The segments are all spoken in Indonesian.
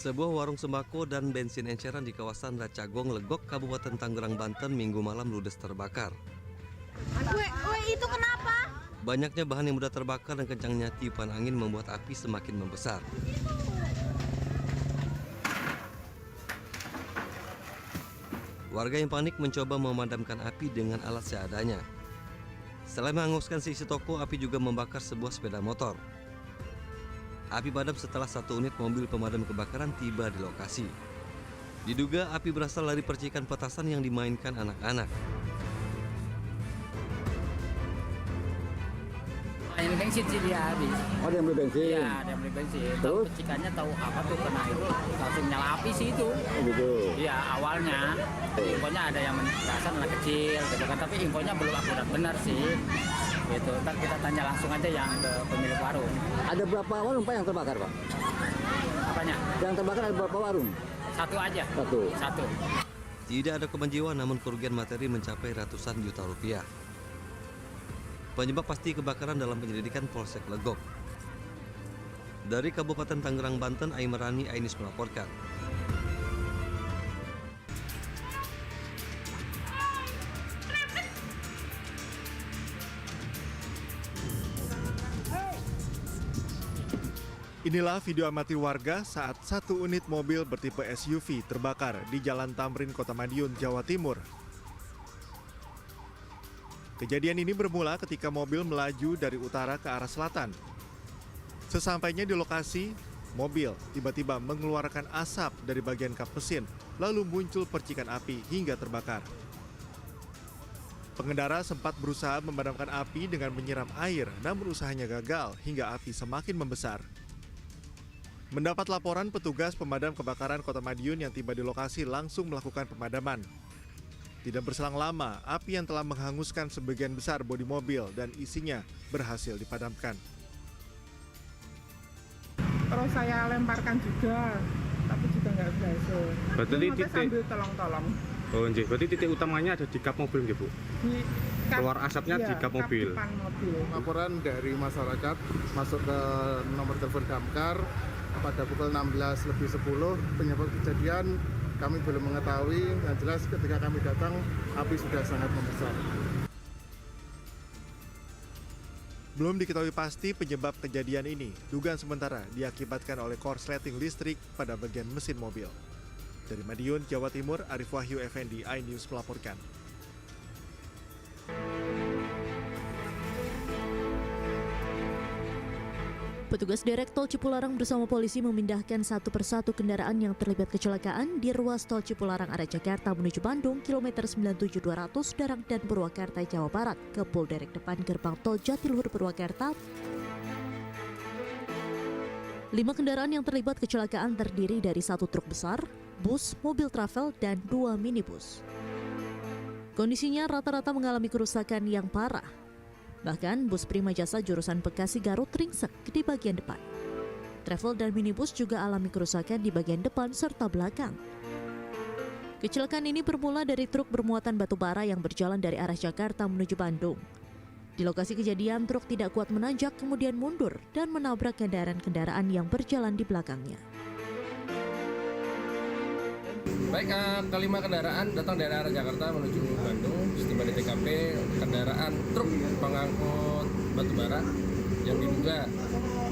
Sebuah warung sembako dan bensin enceran di kawasan Racagong, Legok, Kabupaten Tangerang, Banten, Minggu malam ludes terbakar. Weh, itu kenapa? Banyaknya bahan yang mudah terbakar dan kencangnya tiupan angin membuat api semakin membesar. Warga yang panik mencoba memadamkan api dengan alat seadanya. Selain menghanguskan seisi toko, api juga membakar sebuah sepeda motor. Api padam setelah satu unit mobil pemadam kebakaran tiba di lokasi. Diduga api berasal dari percikan petasan yang dimainkan anak-anak. Yang bensin sih dia habis. Oh, dia beli bensin? Iya, dia beli bensin. Terus? Tahu percikannya tahu apa tuh kena itu langsung nyala api sih itu. Oh, gitu. Iya, awalnya. Infonya ada yang petasan anak kecil gitu kan, tapi infonya belum akurat benar sih. Gitu. Ntar kita tanya langsung aja yang ke pemilik warung. Ada berapa warung Pak yang terbakar Pak? Apanya? Yang terbakar ada berapa warung? Satu aja. Satu. Tidak ada korban jiwa, namun kerugian materi mencapai ratusan juta rupiah. Penyebab pasti kebakaran dalam penyelidikan Polsek Legok. Dari Kabupaten Tangerang, Banten, Aimarani Ainis melaporkan. Inilah video amatir warga saat satu unit mobil bertipe SUV terbakar di Jalan Tamrin, Kota Madiun, Jawa Timur. Kejadian ini bermula ketika mobil melaju dari utara ke arah selatan. Sesampainya di lokasi, mobil tiba-tiba mengeluarkan asap dari bagian kap mesin, lalu muncul percikan api hingga terbakar. Pengendara sempat berusaha memadamkan api dengan menyiram air, namun usahanya gagal hingga api semakin membesar. Mendapat laporan, petugas pemadam kebakaran Kota Madiun yang tiba di lokasi langsung melakukan pemadaman. Tidak berselang lama, api yang telah menghanguskan sebagian besar bodi mobil dan isinya berhasil dipadamkan. Terus saya lemparkan juga, tapi juga nggak berhasil. Berarti titik sambil tolong-tolong. Oh, nggih. Berarti titik utamanya ada di kap mobil, nggih, Bu? Di kap, Keluar asapnya iya, di kap mobil. depan mobil. Laporan dari masyarakat masuk ke nomor telepon damkar pada pukul 16:10 penyebab kejadian kami belum mengetahui. Yang jelas ketika kami datang api sudah sangat membesar. Belum diketahui pasti penyebab kejadian ini. Dugaan sementara diakibatkan oleh korsleting listrik pada bagian mesin mobil. Dari Madiun, Jawa Timur, Arif Wahyu Effendi, iNews melaporkan. Petugas Derek Tol Cipularang bersama polisi memindahkan satu persatu kendaraan yang terlibat kecelakaan di ruas Tol Cipularang arah Jakarta menuju Bandung, kilometer 97-200 Darang dan Purwakarta, Jawa Barat, ke Polderek depan gerbang Tol Jatiluhur Purwakarta. 5 kendaraan yang terlibat kecelakaan terdiri dari 1 truk besar, bus, mobil travel, dan 2 minibus. Kondisinya rata-rata mengalami kerusakan yang parah. Bahkan bus Prima Jasa jurusan Bekasi Garut ringsek di bagian depan. Travel dan minibus juga alami kerusakan di bagian depan serta belakang. Kecelakaan ini bermula dari truk bermuatan batu bara yang berjalan dari arah Jakarta menuju Bandung. Di lokasi kejadian, truk tidak kuat menanjak kemudian mundur dan menabrak kendaraan-kendaraan yang berjalan di belakangnya. Baik, kelima kendaraan datang dari arah Jakarta menuju Bandung. Setiba di TKP, kendaraan truk pengangkut batu bara yang diduga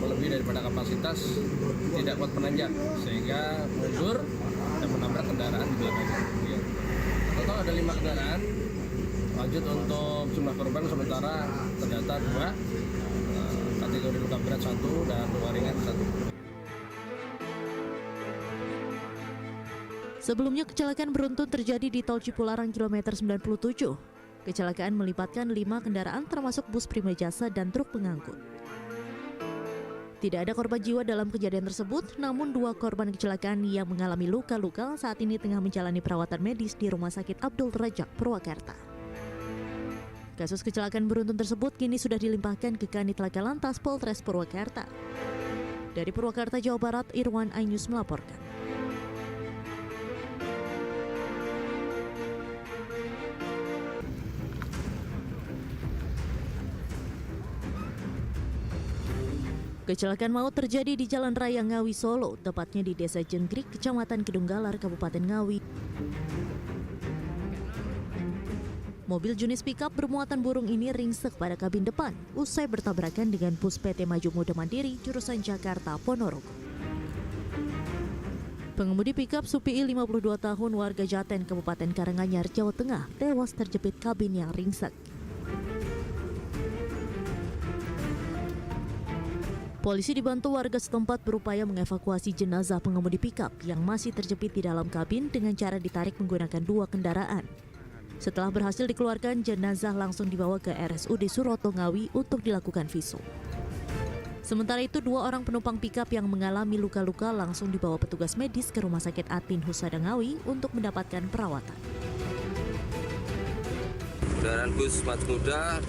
melebihi daripada kapasitas tidak kuat menanjak sehingga mundur dan menabrak kendaraan di belakangnya. Total ada 5 kendaraan. Lanjut untuk jumlah korban sementara terdata 2, kategori luka berat 1 dan luka ringan 1. Sebelumnya kecelakaan beruntun terjadi di Tol Cipularang kilometer 97. Kecelakaan melibatkan 5 kendaraan termasuk bus Prima Jasa dan truk pengangkut. Tidak ada korban jiwa dalam kejadian tersebut, namun 2 korban kecelakaan yang mengalami luka-luka saat ini tengah menjalani perawatan medis di Rumah Sakit Abdul Rajak, Purwakarta. Kasus kecelakaan beruntun tersebut kini sudah dilimpahkan ke Kanit Laka Lantas Polres Purwakarta. Dari Purwakarta, Jawa Barat, Irwan, iNews melaporkan. Kecelakaan maut terjadi di Jalan Raya Ngawi Solo, tepatnya di Desa Jenggrik, Kecamatan Kedunggalar, Kabupaten Ngawi. Mobil jenis pickup bermuatan burung ini ringsek pada kabin depan usai bertabrakan dengan bus PT Maju Muda Mandiri jurusan Jakarta Ponorogo. Pengemudi pickup Supii 52 tahun warga Jaten Kabupaten Karanganyar, Jawa Tengah tewas terjepit kabin yang ringsek. Polisi dibantu warga setempat berupaya mengevakuasi jenazah pengemudi pickup yang masih terjepit di dalam kabin dengan cara ditarik menggunakan 2 kendaraan. Setelah berhasil dikeluarkan, jenazah langsung dibawa ke RSUD Suroto Ngawi untuk dilakukan visum. Sementara itu, 2 orang penumpang pickup yang mengalami luka-luka langsung dibawa petugas medis ke Rumah Sakit Atin Husada Ngawi untuk mendapatkan perawatan. Kendaraan bus Maju Muda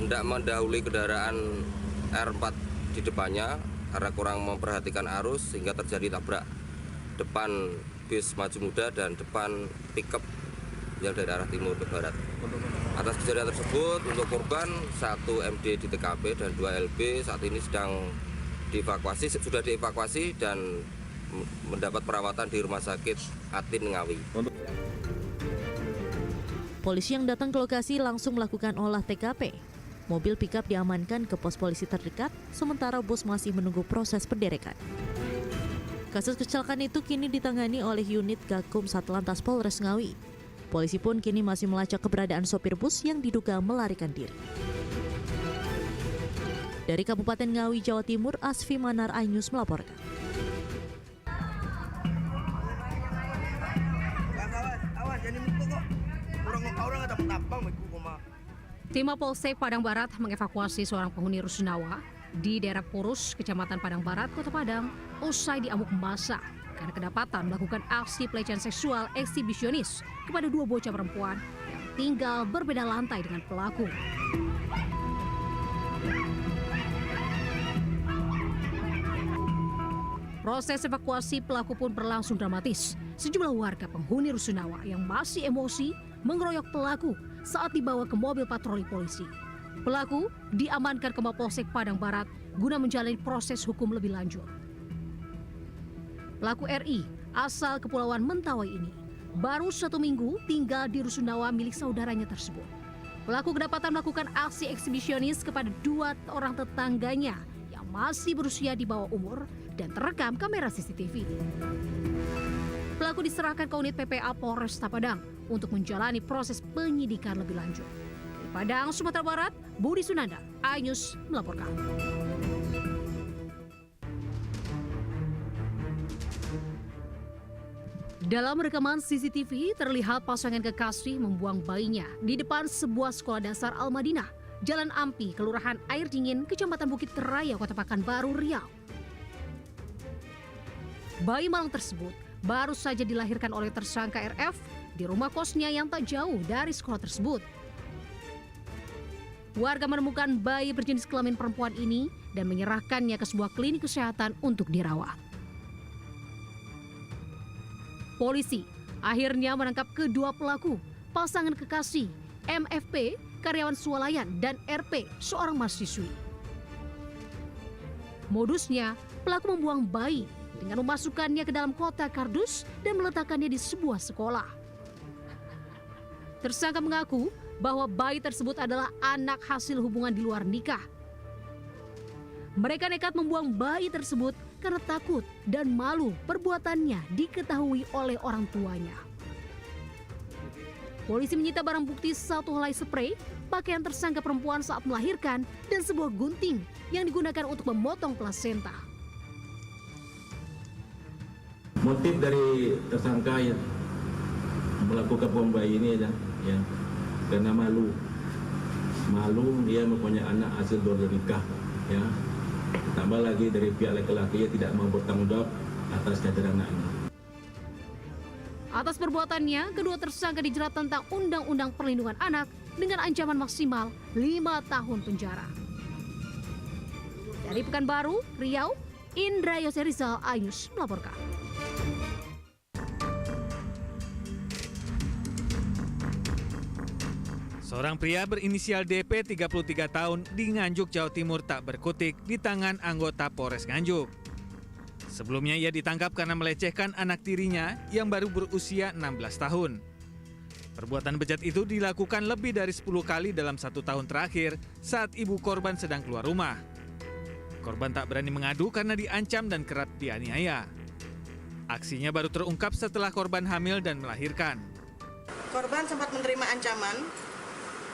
hendak mendahului kendaraan R4 di depannya karena kurang memperhatikan arus sehingga terjadi tabrak depan bus Maju Muda dan depan pickup yang dari arah timur ke barat. Atas kejadian tersebut, untuk korban 1 MD di TKP dan 2 LB saat ini sudah dievakuasi dan mendapat perawatan di Rumah Sakit Atin Ngawi. Polisi yang datang ke lokasi langsung melakukan olah TKP. Mobil pickup diamankan ke pos polisi terdekat, sementara bus masih menunggu proses penderekan. Kasus kecelakaan itu kini ditangani oleh unit Gakum Satlantas Polres Ngawi. Polisi pun kini masih melacak keberadaan sopir bus yang diduga melarikan diri. Dari Kabupaten Ngawi, Jawa Timur, Asfi Manar Ainus melaporkan. Tim Polsek Padang Barat mengevakuasi seorang penghuni rusunawa di daerah Purus, Kecamatan Padang Barat, Kota Padang, usai diamuk massa karena kedapatan melakukan aksi pelecehan seksual eksibisionis kepada 2 bocah perempuan yang tinggal berbeda lantai dengan pelaku. Proses evakuasi pelaku pun berlangsung dramatis. Sejumlah warga penghuni rusunawa yang masih emosi mengeroyok pelaku saat dibawa ke mobil patroli polisi. Pelaku diamankan ke Mapolsek Padang Barat guna menjalani proses hukum lebih lanjut. Pelaku RI asal Kepulauan Mentawai ini baru 1 minggu tinggal di rusunawa milik saudaranya tersebut. Pelaku kedapatan melakukan aksi eksibisionis kepada 2 orang tetangganya yang masih berusia di bawah umur dan terekam kamera CCTV. Pelaku diserahkan ke unit PPA Polresta Padang untuk menjalani proses penyidikan lebih lanjut. Di Padang, Sumatera Barat, Budi Sunanda, iNews melaporkan. Dalam rekaman CCTV, terlihat pasangan kekasih membuang bayinya di depan sebuah sekolah dasar Al-Madinah, Jalan Ampi, Kelurahan Air Dingin, Kecamatan Bukit Raya, Kota Pekanbaru, Riau. Bayi malang tersebut baru saja dilahirkan oleh tersangka RF di rumah kosnya yang tak jauh dari sekolah tersebut. Warga menemukan bayi berjenis kelamin perempuan ini dan menyerahkannya ke sebuah klinik kesehatan untuk dirawat. Polisi akhirnya menangkap kedua pelaku, pasangan kekasih MFP, karyawan swalayan, dan RP, seorang mahasiswi. Modusnya, pelaku membuang bayi dengan memasukkannya ke dalam kotak kardus dan meletakkannya di sebuah sekolah. Tersangka mengaku bahwa bayi tersebut adalah anak hasil hubungan di luar nikah. Mereka nekat membuang bayi tersebut karena takut dan malu perbuatannya diketahui oleh orang tuanya. Polisi menyita barang bukti 1 helai spray, pakaian tersangka perempuan saat melahirkan, dan sebuah gunting yang digunakan untuk memotong plasenta. Motif dari tersangka yang melakukan bom bayi ini ya, karena malu dia mempunyai anak hasil luar nikah, ya. Tambah lagi dari pihak laki-laki yang tidak mau bertanggung jawab atas kehadiran anaknya. Atas perbuatannya, kedua tersangka dijerat tentang Undang-Undang Perlindungan Anak dengan ancaman maksimal 5 tahun penjara. Dari Pekanbaru, Riau, Indra Yoserizal, iNews melaporkan. Seorang pria berinisial DP 33 tahun di Nganjuk, Jawa Timur tak berkutik di tangan anggota Polres Nganjuk. Sebelumnya ia ditangkap karena melecehkan anak tirinya yang baru berusia 16 tahun. Perbuatan bejat itu dilakukan lebih dari 10 kali dalam 1 tahun terakhir saat ibu korban sedang keluar rumah. Korban tak berani mengadu karena diancam dan kerap dianiaya. Aksinya baru terungkap setelah korban hamil dan melahirkan. Korban sempat menerima ancaman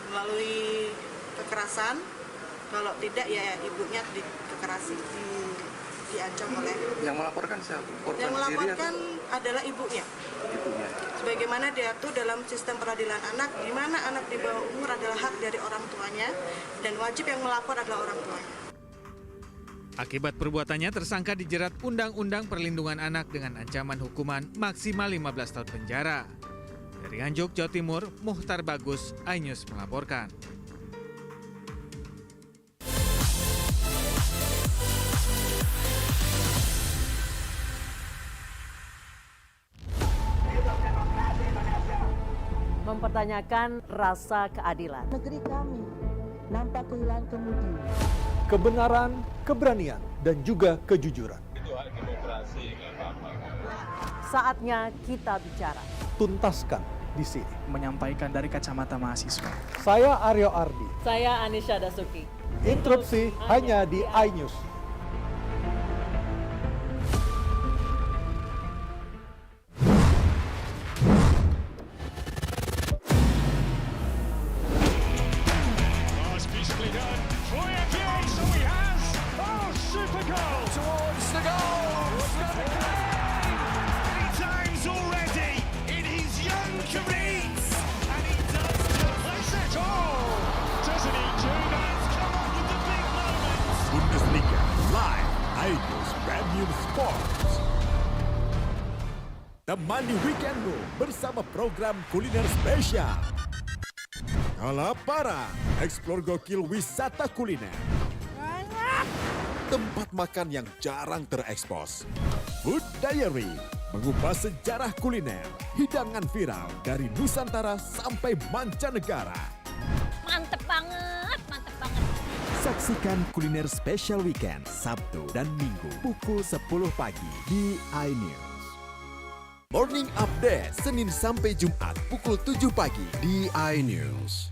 melalui kekerasan, kalau tidak ya ibunya diancam oleh. Yang melaporkan siapa? Korban yang melaporkan sendiri adalah ibunya. Ibunya. Sebagaimana diatur dalam sistem peradilan anak, di mana anak di bawah umur adalah hak dari orang tuanya dan wajib yang melapor adalah orang tuanya. Akibat perbuatannya, tersangka dijerat Undang-Undang Perlindungan Anak dengan ancaman hukuman maksimal 15 tahun penjara. Dari Nganjuk, Jawa Timur, Muhtar Bagus, iNews melaporkan. Mempertanyakan rasa keadilan. Negeri kami nampak kehilangan kemudi. Kebenaran, keberanian, dan juga kejujuran. Itu hak demokrasi, nggak apa-apa. Saatnya kita bicara. Tuntaskan di sini. Menyampaikan dari kacamata mahasiswa. Saya Aryo Ardi. Saya Anisha Dasuki. Interupsi hanya di iNews. Bundesliga live iNews Premium Sports. Temani weekendmu bersama program kuliner spesial. Kalaparan, eksplor gokil wisata kuliner. Tempat makan yang jarang terekspos. Food Diary, mengupas sejarah kuliner, hidangan viral dari Nusantara sampai mancanegara. Mantep banget, mantep banget. Saksikan kuliner spesial weekend Sabtu dan Minggu pukul 10 pagi di iNews. Morning Update Senin sampai Jumat pukul 7 pagi di iNews.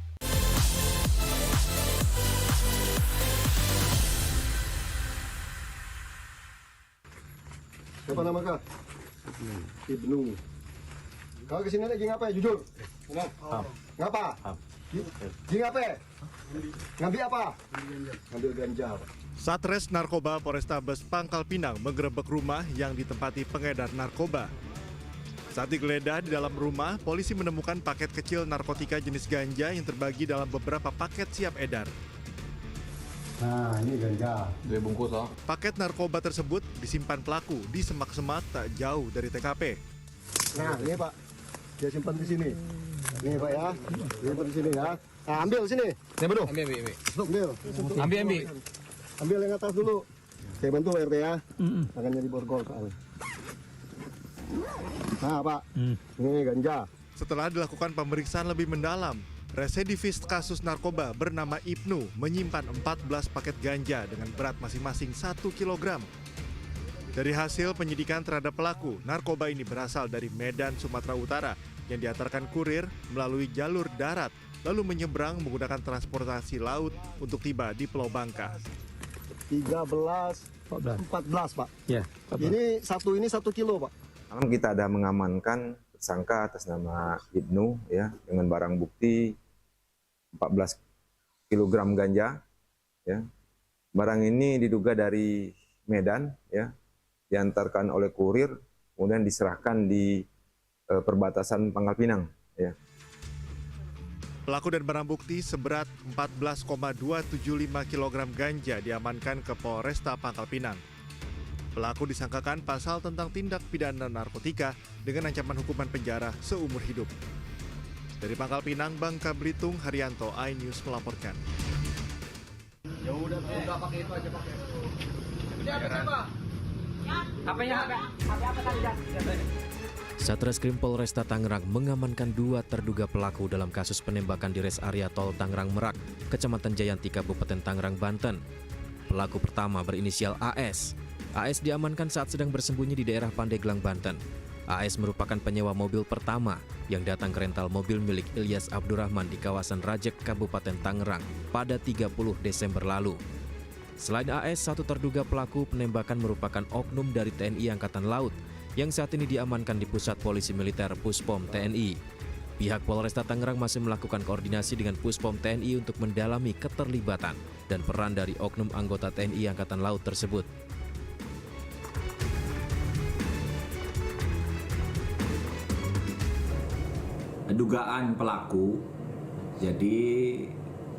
Siapa nama kau? Ibnu. Kau kesini lagi ngapain? Jujur. Ngapa? Ji ngapain? Ngambil apa? Ngambil ganja. Satres Narkoba Polrestabes Pangkal Pinang menggerebek rumah yang ditempati pengedar narkoba. Saat digeledah di dalam rumah, polisi menemukan paket kecil narkotika jenis ganja yang terbagi dalam beberapa paket siap edar. Nah, ini ganja. 2 bungkus loh. Paket narkoba tersebut disimpan pelaku di semak-semak tak jauh dari TKP. Nah, ini Pak. Dia simpan di sini. Nih Pak ya. Simpan di sini ya. Nah, ambil sini. Ini baru. Ambil. Ambil. Ambil yang atas dulu. Saya bantu RT ya. Tangannya di borgol soalnya. Nah Pak, ini ganja. Setelah dilakukan pemeriksaan lebih mendalam, residivis kasus narkoba bernama Ibnu menyimpan 14 paket ganja dengan berat masing-masing 1 kg. Dari hasil penyidikan terhadap pelaku, narkoba ini berasal dari Medan, Sumatera Utara yang diantarkan kurir melalui jalur darat, lalu menyeberang menggunakan transportasi laut untuk tiba di Pulau Bangka. 14 Pak. Ya, Ini 1 kilo Pak. Malam kita ada mengamankan tersangka atas nama Ibnu ya dengan barang bukti 14 kg ganja ya. Barang ini diduga dari Medan ya, diantarkan oleh kurir kemudian diserahkan di perbatasan Pangkal Pinang ya. Pelaku dan barang bukti seberat 14,275 kg ganja diamankan ke Polresta Pangkal Pinang. Pelaku disangkakan pasal tentang tindak pidana narkotika dengan ancaman hukuman penjara seumur hidup. Dari Pangkal Pinang, Bangka Belitung, Haryanto, iNews melaporkan. Ya udah pakai itu aja pakai. Ini apa siapa? HP apa tadi? Satreskrim Polresta Tangerang mengamankan 2 terduga pelaku dalam kasus penembakan di res area tol Tangerang Merak, Kecamatan Jayanti, Kabupaten Tangerang, Banten. Pelaku pertama berinisial AS. AS diamankan saat sedang bersembunyi di daerah Pandeglang, Banten. AS merupakan penyewa mobil pertama yang datang ke rental mobil milik Ilyas Abdurrahman di kawasan Rajek, Kabupaten Tangerang pada 30 Desember lalu. Selain AS, 1 terduga pelaku penembakan merupakan oknum dari TNI Angkatan Laut yang saat ini diamankan di Pusat Polisi Militer Puspom TNI. Pihak Polresta Tangerang masih melakukan koordinasi dengan Puspom TNI untuk mendalami keterlibatan dan peran dari oknum anggota TNI Angkatan Laut tersebut. Dugaan pelaku, jadi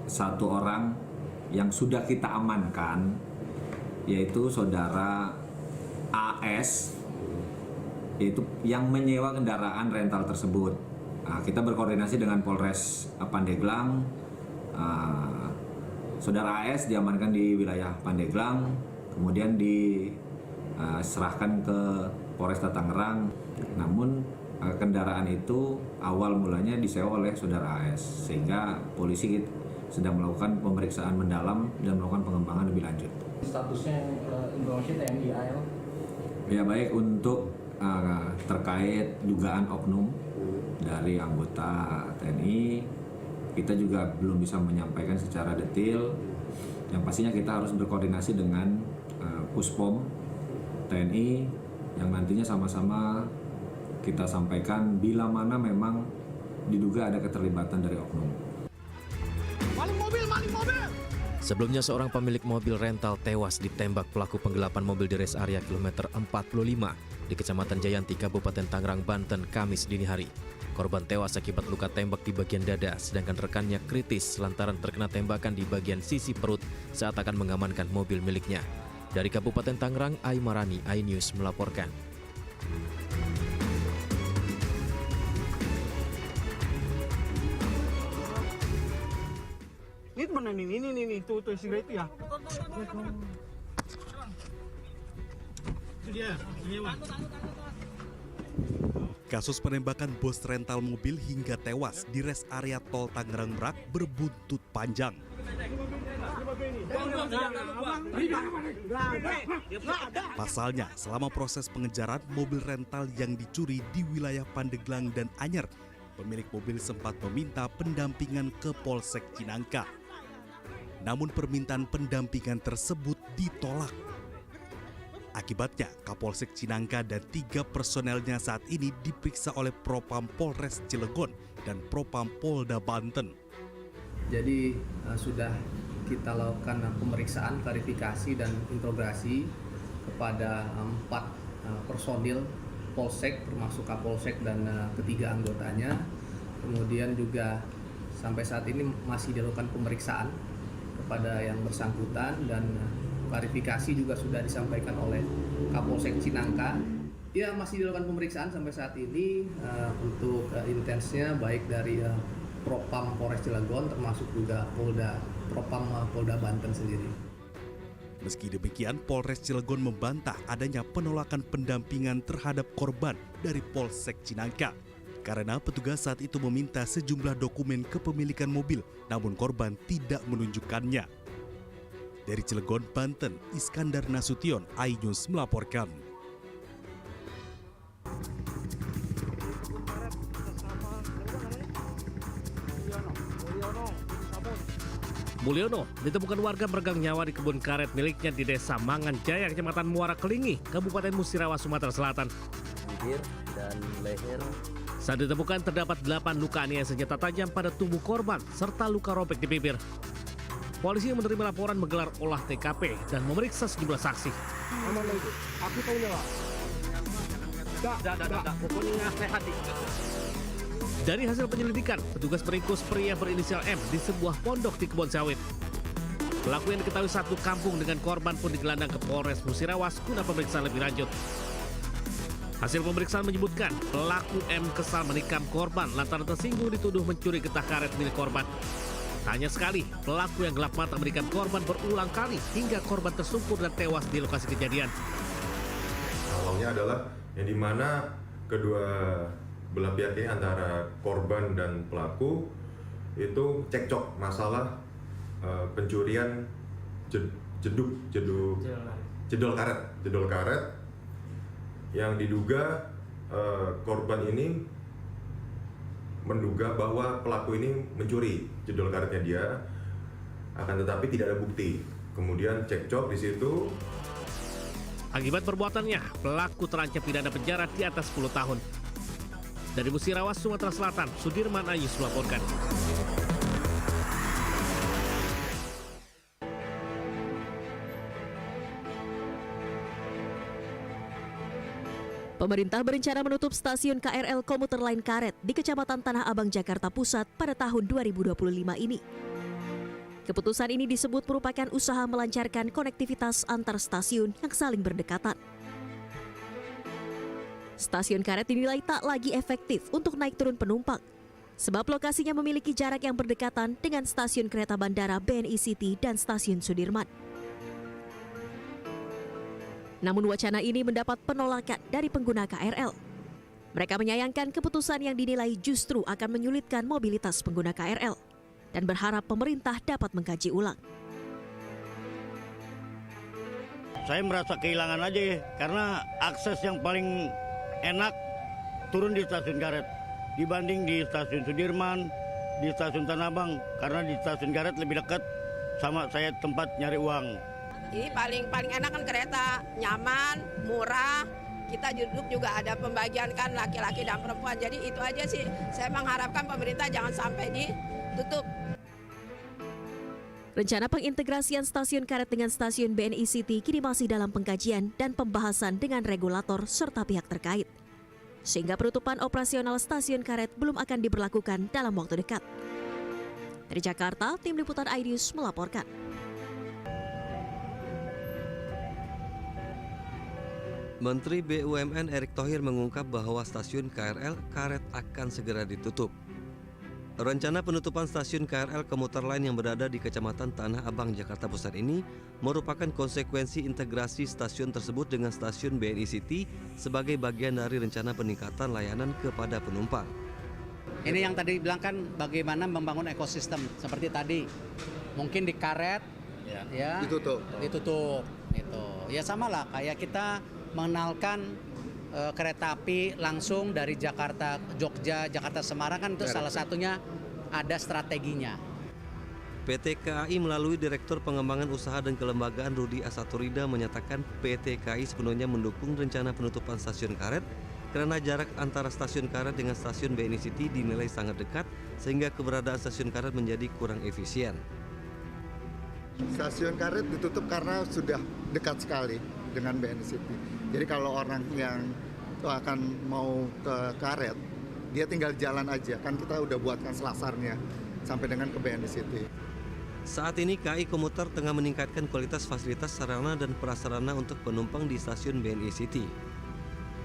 1 orang yang sudah kita amankan, yaitu saudara AS, yaitu yang menyewa kendaraan rental tersebut. Kita berkoordinasi dengan Polres Pandeglang. Saudara AS diamankan di wilayah Pandeglang, kemudian diserahkan ke Polresta Tangerang. Namun kendaraan itu awal mulanya disewa oleh saudara AS, sehingga polisi sedang melakukan pemeriksaan mendalam dan melakukan pengembangan lebih lanjut. Statusnya informasi TNI AL? Ya, baik, untuk terkait dugaan oknum dari anggota TNI, kita juga belum bisa menyampaikan secara detail. Yang pastinya kita harus berkoordinasi dengan Puspom TNI yang nantinya sama-sama kita sampaikan bila mana memang diduga ada keterlibatan dari oknum. Maling mobil! Sebelumnya seorang pemilik mobil rental tewas ditembak pelaku penggelapan mobil di res area kilometer 45 di Kecamatan Jayanti, Kabupaten Tangerang, Banten, Kamis dini hari. Korban tewas akibat luka tembak di bagian dada, sedangkan rekannya kritis lantaran terkena tembakan di bagian sisi perut saat akan mengamankan mobil miliknya. Dari Kabupaten Tangerang, Aimarani, iNews melaporkan. Ini teman ini tuh segera itu ya. Itu dia, nyewa. Kasus penembakan bos rental mobil hingga tewas di res area tol Tangerang Merak berbuntut panjang. Pasalnya, selama proses pengejaran mobil rental yang dicuri di wilayah Pandeglang dan Anyer, pemilik mobil sempat meminta pendampingan ke Polsek Cinangka. Namun permintaan pendampingan tersebut ditolak. Akibatnya, Kapolsek Cinangka dan 3 personelnya saat ini diperiksa oleh Propam Polres Cilegon dan Propam Polda Banten. Jadi sudah kita lakukan pemeriksaan, klarifikasi dan interogasi kepada 4 personil Polsek, termasuk Kapolsek dan ketiga anggotanya. Kemudian juga sampai saat ini masih dilakukan pemeriksaan kepada yang bersangkutan dan klarifikasi juga sudah disampaikan oleh Kapolsek Cinangka. Ya, masih dilakukan pemeriksaan sampai saat ini untuk intensnya baik dari Propam Polres Cilegon termasuk juga Propam Polda Banten sendiri. Meski demikian, Polres Cilegon membantah adanya penolakan pendampingan terhadap korban dari Polsek Cinangka. Karena petugas saat itu meminta sejumlah dokumen kepemilikan mobil, namun korban tidak menunjukkannya. Dari Cilegon, Banten, Iskandar Nasution, iNews melaporkan. Mulyono ditemukan warga meregang nyawa di kebun karet miliknya di Desa Mangan Jaya, Kecamatan Muara Kelingi, Kabupaten Musirawas, Sumatera Selatan. Bibir dan leher. Saat ditemukan terdapat 8 luka aniaya senjata tajam pada tubuh korban serta luka robek di bibir. Polisi yang menerima laporan menggelar olah TKP dan memeriksa sejumlah saksi. Aku tahu lah. Pokoknya sehat. Dari hasil penyelidikan, petugas meringkus pria berinisial M di sebuah pondok di kebun sawit. Pelaku yang diketahui satu kampung dengan korban pun digelandang ke Polres Musirawas guna pemeriksaan lebih lanjut. Hasil pemeriksaan menyebutkan pelaku M kesal menikam korban lantaran tersinggung dituduh mencuri getah karet milik korban. Hanya sekali, pelaku yang gelap mata menikam korban berulang kali hingga korban tersungkur dan tewas di lokasi kejadian. Awalnya adalah yang dimana kedua belah pihak ini antara korban dan pelaku itu cekcok masalah pencurian jedol karet yang diduga korban ini menduga bahwa pelaku ini mencuri jedol karetnya dia, akan tetapi tidak ada bukti. Kemudian cekcok di situ. Akibat perbuatannya, pelaku terancam pidana penjara di atas 10 tahun. Dari Musirawas, Sumatera Selatan, Sudirman Ayus melaporkan. Pemerintah berencana menutup stasiun KRL komuter lain Karet di Kecamatan Tanah Abang, Jakarta Pusat pada tahun 2025 ini. Keputusan ini disebut merupakan usaha melancarkan konektivitas antar stasiun yang saling berdekatan. Stasiun Karet dinilai tak lagi efektif untuk naik turun penumpang, sebab lokasinya memiliki jarak yang berdekatan dengan stasiun kereta bandara BNI City dan stasiun Sudirman. Namun wacana ini mendapat penolakan dari pengguna KRL. Mereka menyayangkan keputusan yang dinilai justru akan menyulitkan mobilitas pengguna KRL dan berharap pemerintah dapat mengkaji ulang. Saya merasa kehilangan aja karena akses yang paling enak turun di stasiun Karet dibanding di stasiun Sudirman, di stasiun Tanah Abang, karena di stasiun Karet lebih dekat sama saya tempat nyari uang. Ini paling enak kan kereta, nyaman, murah. Kita duduk juga ada pembagian kan laki-laki dan perempuan. Jadi itu aja sih. Saya mengharapkan pemerintah jangan sampai ditutup. Rencana pengintegrasian stasiun Karet dengan stasiun BNI City kini masih dalam pengkajian dan pembahasan dengan regulator serta pihak terkait. Sehingga penutupan operasional stasiun Karet belum akan diberlakukan dalam waktu dekat. Dari Jakarta, Tim Liputan iNews melaporkan. Menteri BUMN Erick Thohir mengungkap bahwa stasiun KRL Karet akan segera ditutup. Rencana penutupan stasiun KRL komuter lain yang berada di Kecamatan Tanah Abang, Jakarta Pusat ini merupakan konsekuensi integrasi stasiun tersebut dengan stasiun BNI City sebagai bagian dari rencana peningkatan layanan kepada penumpang. Ini yang tadi bilang kan bagaimana membangun ekosistem seperti tadi. Mungkin di Karet ya ditutup. Itu. Ya samalah kayak kita mengenalkan kereta api langsung dari Jakarta Jogja, Jakarta Semarang kan itu salah satunya ada strateginya. PT KAI melalui Direktur Pengembangan Usaha dan Kelembagaan Rudi Asaturida menyatakan PT KAI sepenuhnya mendukung rencana penutupan stasiun Karet karena jarak antara stasiun Karet dengan stasiun BNI City dinilai sangat dekat sehingga keberadaan stasiun Karet menjadi kurang efisien. Stasiun Karet ditutup karena sudah dekat sekali dengan BNI City. Jadi kalau orang yang akan mau ke Karet, dia tinggal jalan aja. Kan kita udah buatkan selasarnya sampai dengan ke BNI City. Saat ini KAI Komuter tengah meningkatkan kualitas fasilitas sarana dan prasarana untuk penumpang di stasiun BNI City.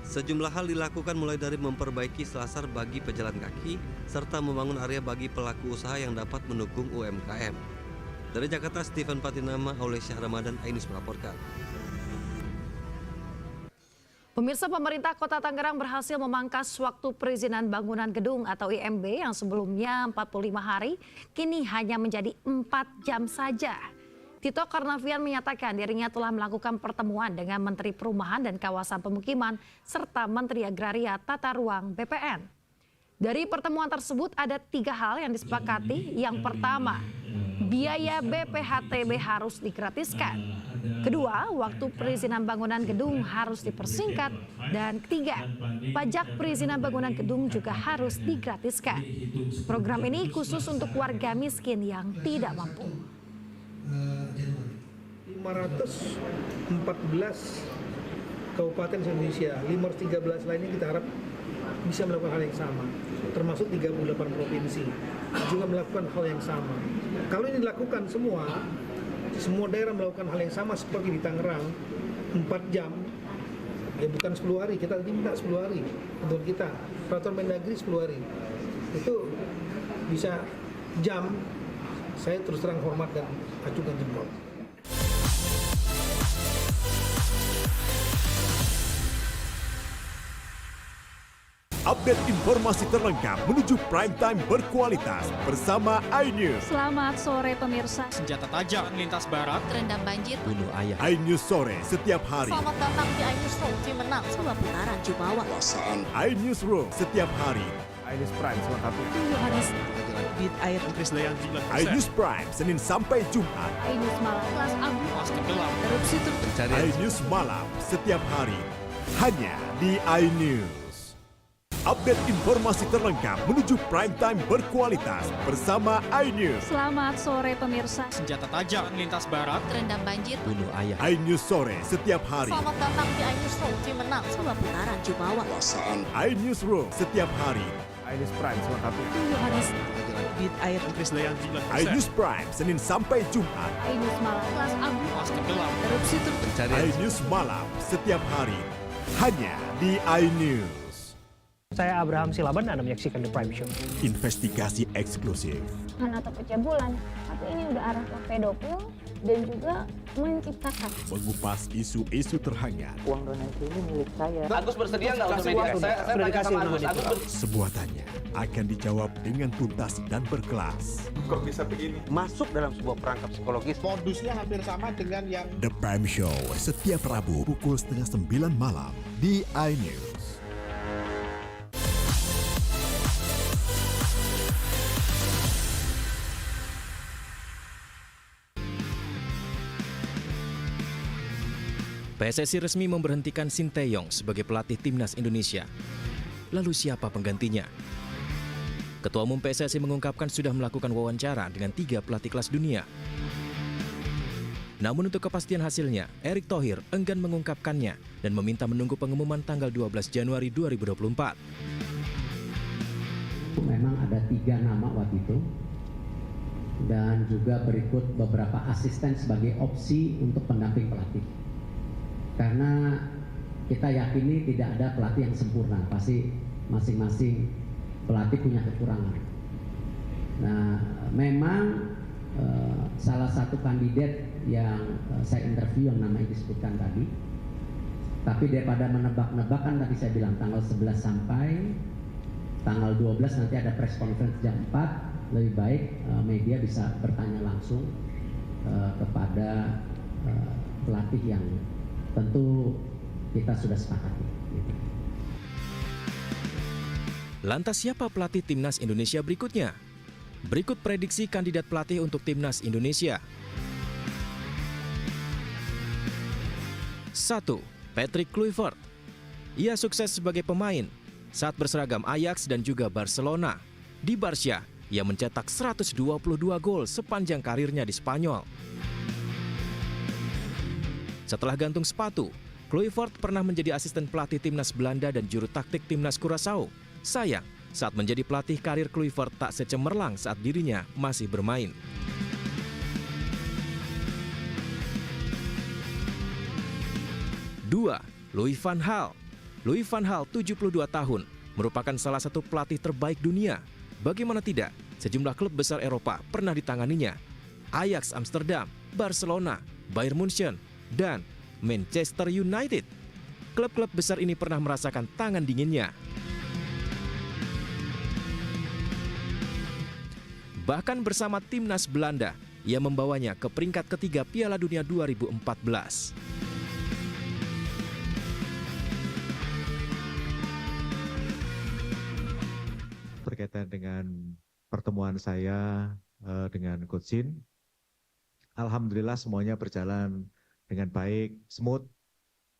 Sejumlah hal dilakukan mulai dari memperbaiki selasar bagi pejalan kaki, serta membangun area bagi pelaku usaha yang dapat mendukung UMKM. Dari Jakarta, Steven Patinama, oleh Syah Ramadan, iNews melaporkan. Pemirsa, pemerintah Kota Tangerang berhasil memangkas waktu perizinan bangunan gedung atau IMB yang sebelumnya 45 hari, kini hanya menjadi 4 jam saja. Tito Karnavian menyatakan dirinya telah melakukan pertemuan dengan Menteri Perumahan dan Kawasan Pemukiman serta Menteri Agraria Tata Ruang BPN. Dari pertemuan tersebut ada 3 hal yang disepakati. Yang pertama, biaya BPHTB harus digratiskan. Kedua, waktu perizinan bangunan gedung harus dipersingkat. Dan ketiga, pajak perizinan bangunan gedung juga harus digratiskan. Program ini khusus untuk warga miskin yang tidak mampu. 514 kabupaten Indonesia, 513 lainnya kita harap bisa melakukan hal yang sama, termasuk 38 provinsi juga melakukan hal yang sama. Kalau ini dilakukan semua daerah melakukan hal yang sama seperti di Tangerang, 4 jam, ya bukan 10 hari, kita tadi minta 10 hari untuk kita, peraturan Mendagri 10 hari, itu bisa jam, saya terus terang hormat dan acungkan jempol. Update informasi terlengkap menuju prime time berkualitas bersama iNews. Selamat sore pemirsa. Senjata tajam lintas barat, Terendam banjir, bunuh ayah. iNews sore setiap hari. Selamat datang di iNews Room, tim menang 2 putaran Jumawa. iNews Room setiap hari. iNews Prime selengkapnya. Yohanes bit air Krisdayanti 9%. iNews Prime Senin sampai Jumat. iNews malam kelas abu Pas tenggelam. erupsi Pencarian. iNews malam setiap hari hanya di iNews. Update informasi terlengkap menuju prime time berkualitas bersama iNews. Selamat sore pemirsa. Senjata tajam lintas barat, Terendam banjir, bunuh ayah. iNews sore setiap hari. Selamat datang di iNews Room, tim menang 2 putaran Jumawa. iNews Room setiap hari. iNews Prime selengkapnya. Yohanes bit air Krisdayanti 9%. iNews Prime Senin sampai Jumat. iNews malam kelas abu Pas tenggelam. erupsi Pencarian. iNews malam setiap hari hanya di iNews. Saya Abraham Silaban, Anda menyaksikan The Prime Show. Investigasi eksklusif. Atau pencabulan, tapi ini udah arah ke pedofil dan juga menciptakan. Mengupas isu-isu terhangat. Uang donasi ini milik saya. Agus bersedia nggak untuk media? Saya tanya sama Agus. Semua tanya akan dijawab dengan tuntas dan berkelas. Kok bisa begini? Masuk dalam sebuah perangkap psikologis. Modusnya hampir sama dengan yang The Prime Show setiap Rabu pukul 8:30 malam di iNews. PSSI resmi memberhentikan Sinteyong sebagai pelatih Timnas Indonesia. Lalu siapa penggantinya? Ketua Umum PSSI mengungkapkan sudah melakukan wawancara dengan 3 pelatih kelas dunia. Namun untuk kepastian hasilnya, Erick Thohir enggan mengungkapkannya dan meminta menunggu pengumuman tanggal 12 Januari 2024. Memang ada 3 nama waktu itu dan juga berikut beberapa asisten sebagai opsi untuk pendamping pelatih. Karena kita yakini tidak ada pelatih yang sempurna, pasti masing-masing pelatih punya kekurangan. Nah, memang salah satu kandidat yang saya interview yang namanya disebutkan tadi, tapi daripada menebak-nebak kan tadi saya bilang tanggal 11 sampai tanggal 12 nanti ada press conference jam 4, lebih baik media bisa bertanya langsung kepada pelatih yang tentu kita sudah sepakati. Lantas siapa pelatih Timnas Indonesia berikutnya? Berikut prediksi kandidat pelatih untuk Timnas Indonesia. 1. Patrick Kluivert. Ia sukses sebagai pemain saat berseragam Ajax dan juga Barcelona. Di Barca, ia mencetak 122 gol sepanjang karirnya di Spanyol. Setelah gantung sepatu, Kluivert pernah menjadi asisten pelatih Timnas Belanda dan juru taktik Timnas Curaçao. Sayang, saat menjadi pelatih karir Kluivert tak secemerlang saat dirinya masih bermain. 2. Louis van Gaal. Louis van Gaal, 72 tahun, merupakan salah satu pelatih terbaik dunia. Bagaimana tidak, sejumlah klub besar Eropa pernah ditanganinya. Ajax Amsterdam, Barcelona, Bayern Munchen, dan Manchester United. Klub-klub besar ini pernah merasakan tangan dinginnya. Bahkan bersama Timnas Belanda, ia membawanya ke peringkat ketiga Piala Dunia 2014. Berkaitan dengan pertemuan saya dengan Coach Shin, alhamdulillah semuanya berjalan dengan baik, smooth,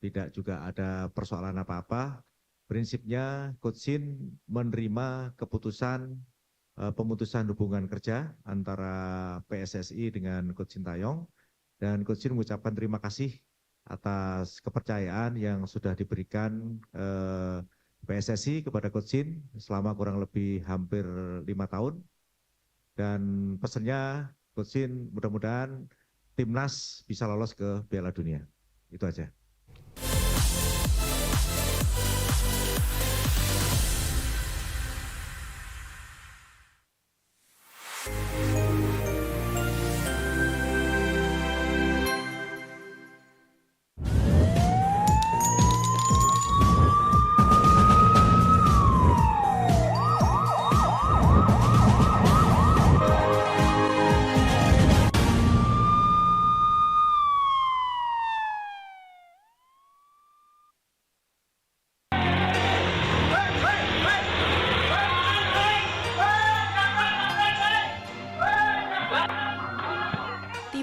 tidak juga ada persoalan apa-apa. Prinsipnya Coach Shin menerima keputusan pemutusan hubungan kerja antara PSSI dengan Coach Sintayong, dan Coach Shin mengucapkan terima kasih atas kepercayaan yang sudah diberikan PSSI kepada Coach Shin selama kurang lebih hampir 5 tahun. Dan pesannya Coach Shin mudah-mudahan Timnas bisa lolos ke Piala Dunia. Itu aja.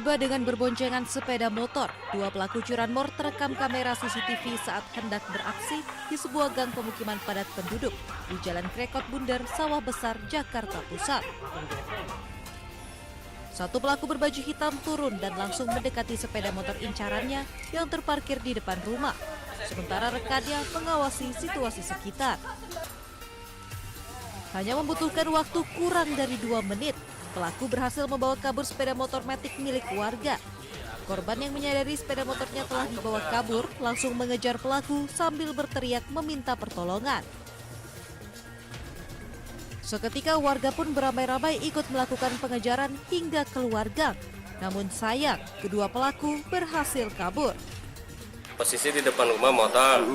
Tiba dengan berboncengan sepeda motor, dua pelaku curanmor terekam kamera CCTV saat hendak beraksi di sebuah gang pemukiman padat penduduk di Jalan Krekot Bundar, Sawah Besar, Jakarta Pusat. Satu pelaku berbaju hitam turun dan langsung mendekati sepeda motor incarannya yang terparkir di depan rumah, sementara rekannya mengawasi situasi sekitar. Hanya membutuhkan waktu kurang dari 2 menit, pelaku berhasil membawa kabur sepeda motor Matic milik warga. Korban yang menyadari sepeda motornya telah dibawa kabur langsung mengejar pelaku sambil berteriak meminta pertolongan. Seketika warga pun beramai-ramai ikut melakukan pengejaran hingga keluar gang. Namun sayang, kedua pelaku berhasil kabur. Posisi di depan rumah motor,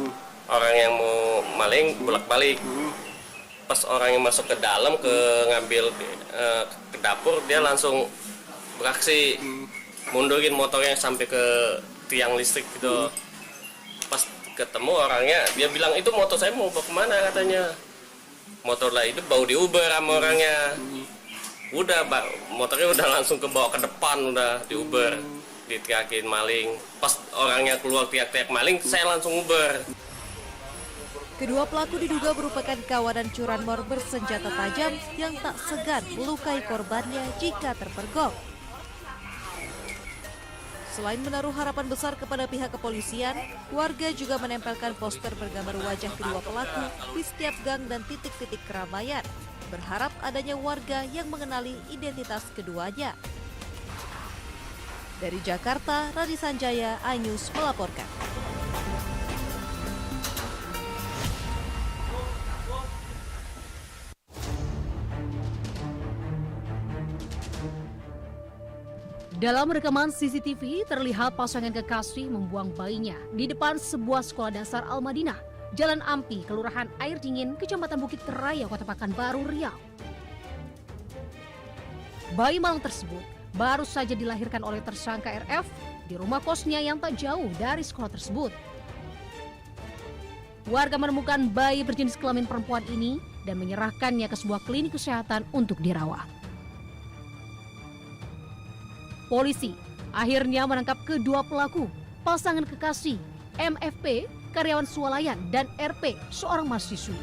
orang yang mau maling bolak-balik. Pas orang yang masuk ke dalam ngambil ke dapur, dia langsung beraksi mundurin motornya sampai ke tiang listrik gitu. Pas ketemu orangnya, dia bilang itu motor saya mau bawa kemana katanya. Motor lah itu bau diuber sama orangnya. Udah motornya udah langsung kebawa ke depan, udah diuber, diteriakin maling. Pas orangnya keluar teriak-teriak maling, saya langsung uber. Kedua pelaku diduga merupakan kawanan curanmor bersenjata tajam yang tak segan melukai korbannya jika terpergok. Selain menaruh harapan besar kepada pihak kepolisian, warga juga menempelkan poster bergambar wajah kedua pelaku di setiap gang dan titik-titik keramaian, berharap adanya warga yang mengenali identitas keduanya. Dari Jakarta, Radi Sanjaya, iNews melaporkan. Dalam rekaman CCTV, terlihat pasangan kekasih membuang bayinya di depan sebuah sekolah dasar Al-Madinah, Jalan Ampi, Kelurahan Air Dingin, Kecamatan Bukit Raya, Kota Pekanbaru, Riau. Bayi malang tersebut baru saja dilahirkan oleh tersangka RF di rumah kosnya yang tak jauh dari sekolah tersebut. Warga menemukan bayi berjenis kelamin perempuan ini dan menyerahkannya ke sebuah klinik kesehatan untuk dirawat. Polisi akhirnya menangkap kedua pelaku, pasangan kekasih MFP, karyawan swalayan, dan RP, seorang mahasiswi.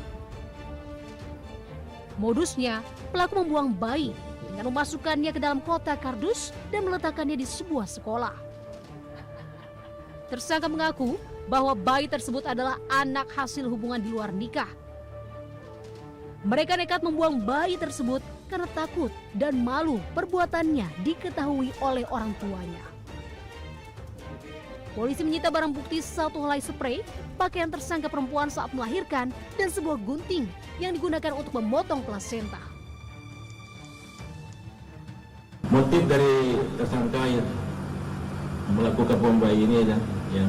Modusnya, pelaku membuang bayi dengan memasukkannya ke dalam kotak kardus dan meletakkannya di sebuah sekolah. Tersangka mengaku bahwa bayi tersebut adalah anak hasil hubungan di luar nikah. Mereka nekat membuang bayi tersebut karena takut dan malu perbuatannya diketahui oleh orang tuanya. Polisi menyita barang bukti 1 helai spray, pakaian tersangka perempuan saat melahirkan, dan sebuah gunting yang digunakan untuk memotong plasenta. Motif dari tersangka yang melakukan pembuangan bayi ini ya,